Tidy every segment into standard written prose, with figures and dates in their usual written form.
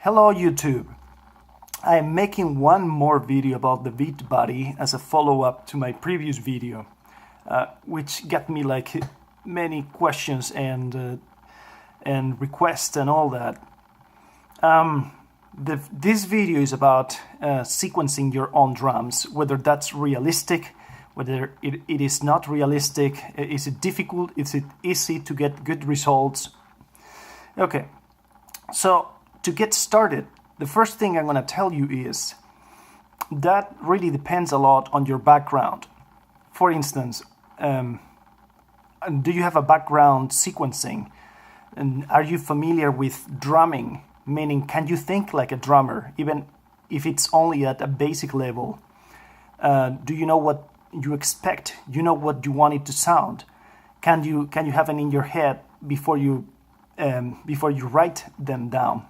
Hello YouTube! I am making one more video about the beatbuddy as a follow-up to my previous video, which got me like many questions and requests and all that. This video is about sequencing your own drums, whether that's realistic, whether it is not realistic, is it difficult, is it easy to get good results. Okay, so to get started, the first thing I'm going to tell you is that really depends a lot on your background. For instance, do you have a background sequencing? And are you familiar with drumming? Meaning, can you think like a drummer, even if it's only at a basic level? Do you know what you expect? You know what you want it to sound? Can you have it in your head before you write them down?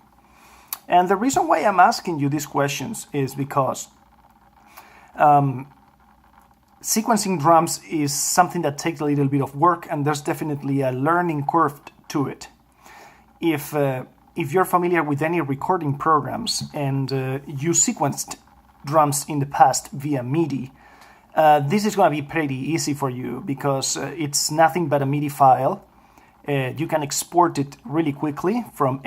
And the reason why I'm asking you these questions is because sequencing drums is something that takes a little bit of work, and there's definitely a learning curve to it. If you're familiar with any recording programs and you sequenced drums in the past via MIDI, this is going to be pretty easy for you because it's nothing but a MIDI file. You can export it really quickly from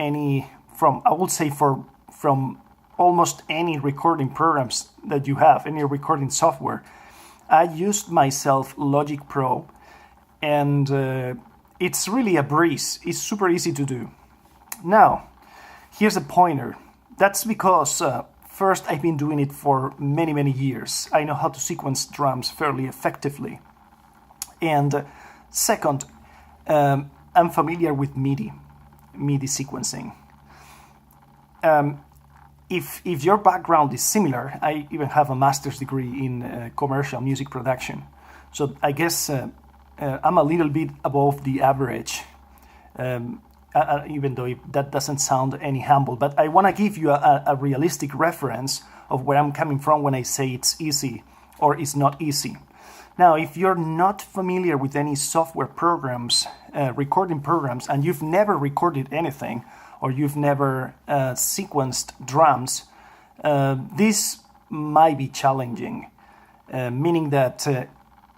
almost any recording programs that you have, any recording software. I used myself Logic Pro, and it's really a breeze. It's super easy to do. Now, here's a pointer. That's because first, I've been doing it for many years. I know how to sequence drums fairly effectively. And second, I'm familiar with MIDI sequencing. If your background is similar, I even have a master's degree in commercial music production. So I guess I'm a little bit above the average, even though that doesn't sound any humble. But I want to give you a realistic reference of where I'm coming from when I say it's easy or it's not easy. Now, if you're not familiar with any software programs, recording programs, and you've never recorded anything, or you've never sequenced drums, this might be challenging, meaning that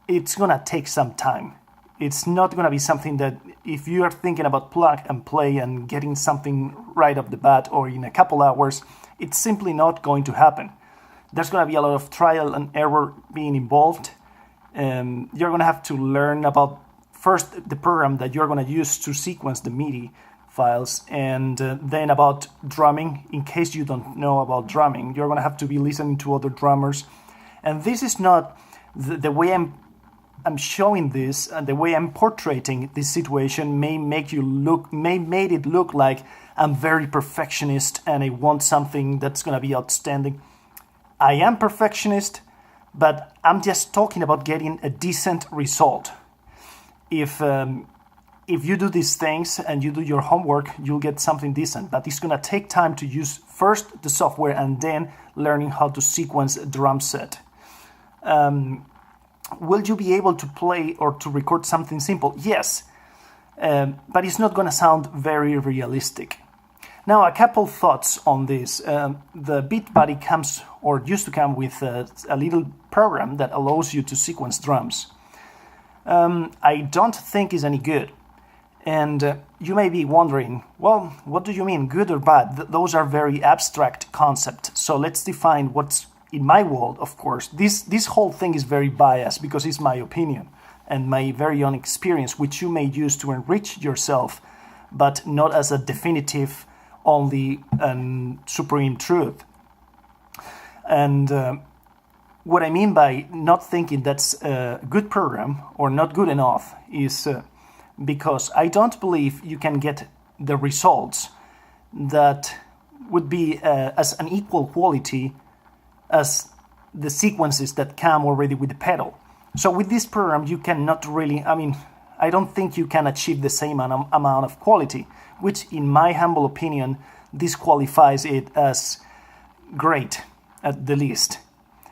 it's going to take some time. It's not going to be something that if you are thinking about plug and play and getting something right off the bat or in a couple hours, it's simply not going to happen. There's going to be a lot of trial and error being involved. You're going to have to learn about first the program that you're going to use to sequence the MIDI files, and then about drumming. In case you don't know about drumming, you're going to have to be listening to other drummers. And this is not the way I'm showing this, and the way I'm portraying this situation may made it look like I'm very perfectionist and I want something that's going to be outstanding. I am perfectionist, but I'm just talking about getting a decent result. If you do these things and you do your homework, you'll get something decent. But it's going to take time to use first the software and then learning how to sequence a drum set. Will you be able to play or to record something simple? Yes, but it's not going to sound very realistic. Now, a couple thoughts on this. The beatbuddy comes, or used to come, with a little program that allows you to sequence drums. I don't think it's any good. And you may be wondering, well, what do you mean, good or bad? Those are very abstract concepts. So let's define what's in my world, of course. This whole thing is very biased because it's my opinion and my very own experience, which you may use to enrich yourself, but not as a definitive, only supreme truth. And what I mean by not thinking that's a good program or not good enough is because I don't believe you can get the results that would be as an equal quality as the sequences that come already with the pedal. So with this program, you cannot really, I don't think you can achieve the same amount of quality, which in my humble opinion, disqualifies it as great at the least.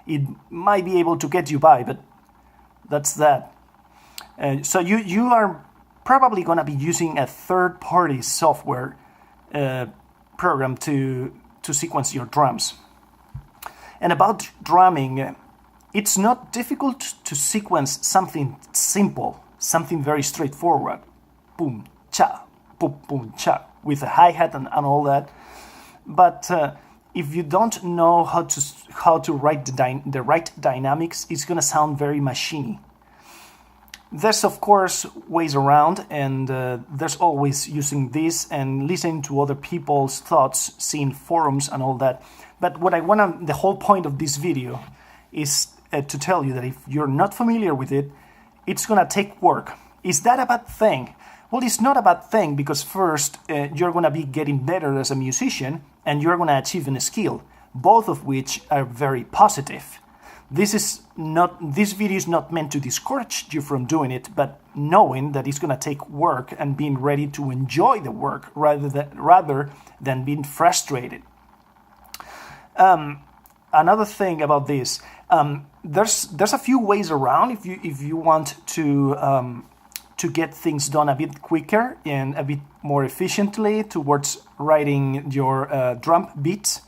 It might be able to get you by, but that's that. So you are probably going to be using a third-party software program to to sequence your drums. And about drumming, it's not difficult to sequence something simple, something very straightforward. Boom, cha, boom, boom, cha, with a hi-hat and all that. But if you don't know how to write the right dynamics, it's going to sound very machiney. There's, of course, ways around, and there's always using this and listening to other people's thoughts, seeing forums and all that. But what the whole point of this video is to tell you that if you're not familiar with it, it's going to take work. Is that a bad thing? Well, it's not a bad thing, because first, you're going to be getting better as a musician, and you're going to achieve a skill, both of which are very positive. This video is not meant to discourage you from doing it, but knowing that it's going to take work and being ready to enjoy the work rather than being frustrated. Another thing about this, there's a few ways around if you want to get things done a bit quicker and a bit more efficiently towards writing your drum beats.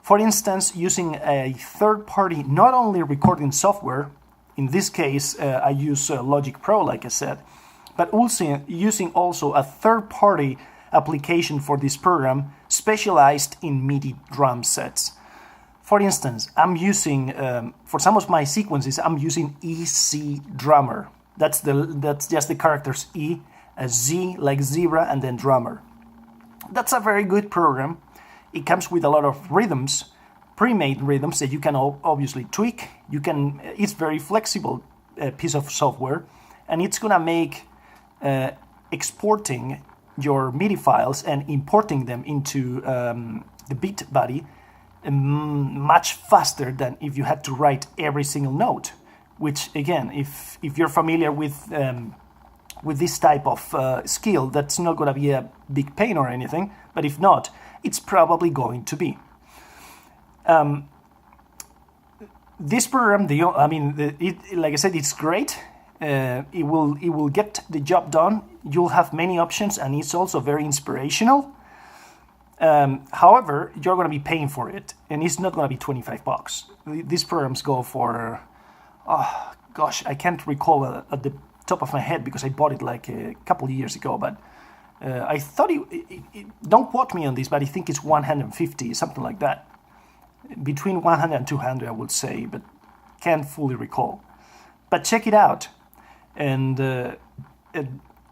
For instance, using a third-party, not only recording software, in this case I use Logic Pro, like I said, but also using a third-party application for this program specialized in MIDI drum sets. For instance, I'm using, for some of my sequences, I'm using EC Drummer. That's just the characters E, a Z like zebra, and then drummer. That's a very good program. It comes with a lot of rhythms, pre-made rhythms that you can obviously tweak. It's very flexible piece of software, and it's gonna make exporting your MIDI files and importing them into the beatbuddy much faster than if you had to write every single note. Which, again, if you're familiar with this type of skill, that's not gonna be a big pain or anything. But if not, it's probably going to be. This program, like I said, it's great. It will get the job done. You'll have many options, and it's also very inspirational. However, you're going to be paying for it, and it's not going to be $25. These programs go for, oh gosh, I can't recall at the top of my head because I bought it like a couple of years ago, but I thought don't quote me on this, but I think it's 150, something like that. Between 100 and 200, I would say, but can't fully recall. But check it out. And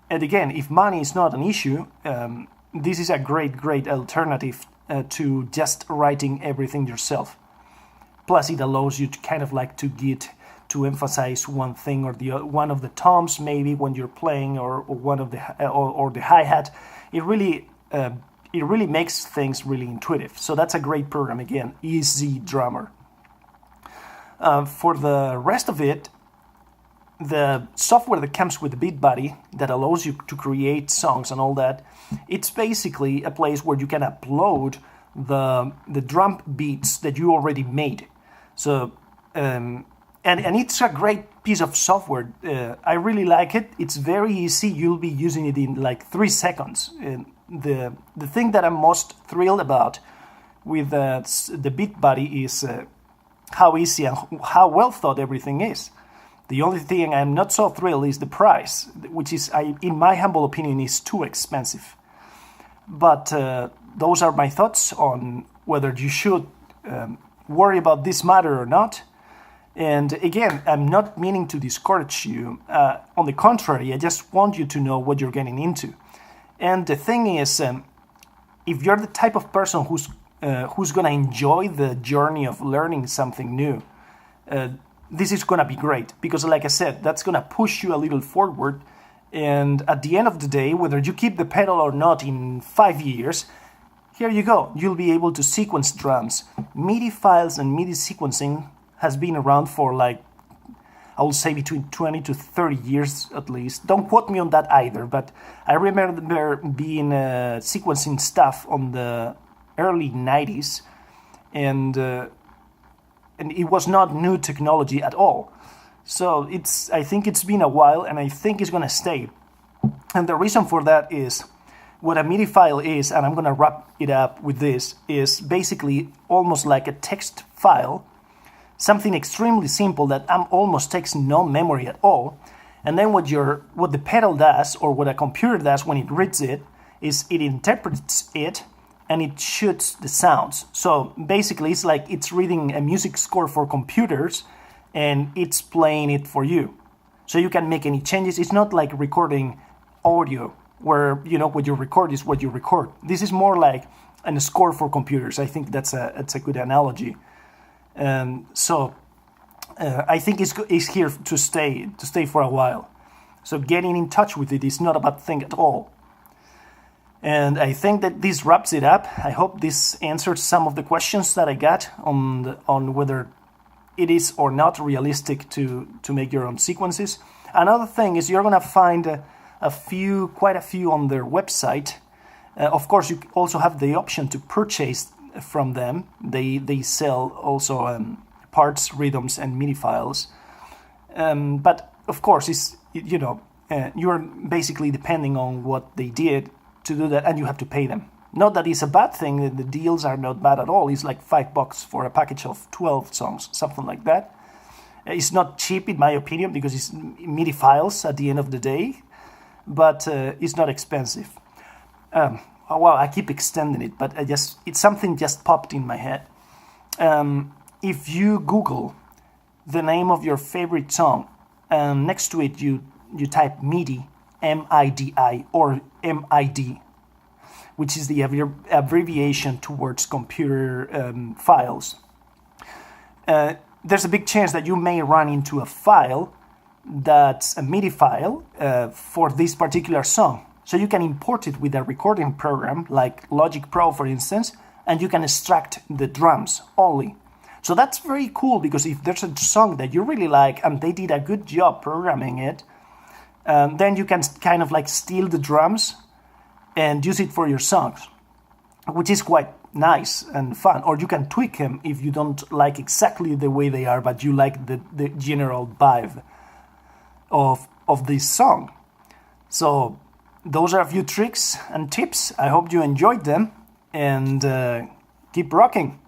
again, if money is not an issue, this is a great alternative to just writing everything yourself. Plus, it allows you to kind of like to emphasize one thing or one of the toms, maybe when you're playing, or one of the or the hi-hat. It really makes things really intuitive. So that's a great program. Again, EC Drummer. For the rest of it, the software that comes with the beatbuddy that allows you to create songs and all that, it's basically a place where you can upload the drum beats that you already made. So and it's a great piece of software. I really like it. It's very easy. You'll be using it in like 3 seconds. The thing that I'm most thrilled about with the beatbuddy is how easy and how well thought everything is. The only thing I'm not so thrilled is the price, which is, in my humble opinion, is too expensive. But those are my thoughts on whether you should worry about this matter or not. And again, I'm not meaning to discourage you. On the contrary, I just want you to know what you're getting into. And the thing is, if you're the type of person who's going to enjoy the journey of learning something new, this is going to be great. Because like I said, that's going to push you a little forward. And at the end of the day, whether you keep the pedal or not in 5 years, here you go. You'll be able to sequence drums. MIDI files and MIDI sequencing has been around for like, I would say between 20 to 30 years at least. Don't quote me on that either, but I remember being sequencing stuff on the early 90s, and it was not new technology at all. So I think it's been a while, and I think it's going to stay. And the reason for that is what a MIDI file is, and I'm going to wrap it up with this, is basically almost like a text file, something extremely simple that almost takes no memory at all. And then what the pedal does, or what a computer does when it reads it, is it interprets it and it shoots the sounds. So basically it's like it's reading a music score for computers and it's playing it for you. So you can make any changes. It's not like recording audio where, what you record is what you record. This is more like a score for computers. I think that's a good analogy. So I think it's here to stay for a while. So getting in touch with it is not a bad thing at all. And I think that this wraps it up. I hope this answers some of the questions that I got on whether it is or not realistic to make your own sequences. Another thing is you're going to find quite a few on their website. Of course, you also have the option to purchase from them. They sell also parts, rhythms, and MIDI files. But of course, you're basically depending on what they did to do that, and you have to pay them. Not that it's a bad thing. The deals are not bad at all. It's like $5 for a package of 12 songs, something like that. It's not cheap in my opinion because it's MIDI files at the end of the day, but it's not expensive. Well, I keep extending it, but it's something just popped in my head. If you Google the name of your favorite song, and next to it you type MIDI, M-I-D-I, or M-I-D, which is the abbreviation towards computer files, there's a big chance that you may run into a file that's a MIDI file for this particular song. So you can import it with a recording program like Logic Pro, for instance, and you can extract the drums only. So that's very cool, because if there's a song that you really like and they did a good job programming it, then you can kind of like steal the drums and use it for your songs, which is quite nice and fun. Or you can tweak them if you don't like exactly the way they are, but you like the general vibe of this song. So those are a few tricks and tips. I hope you enjoyed them, and keep rocking.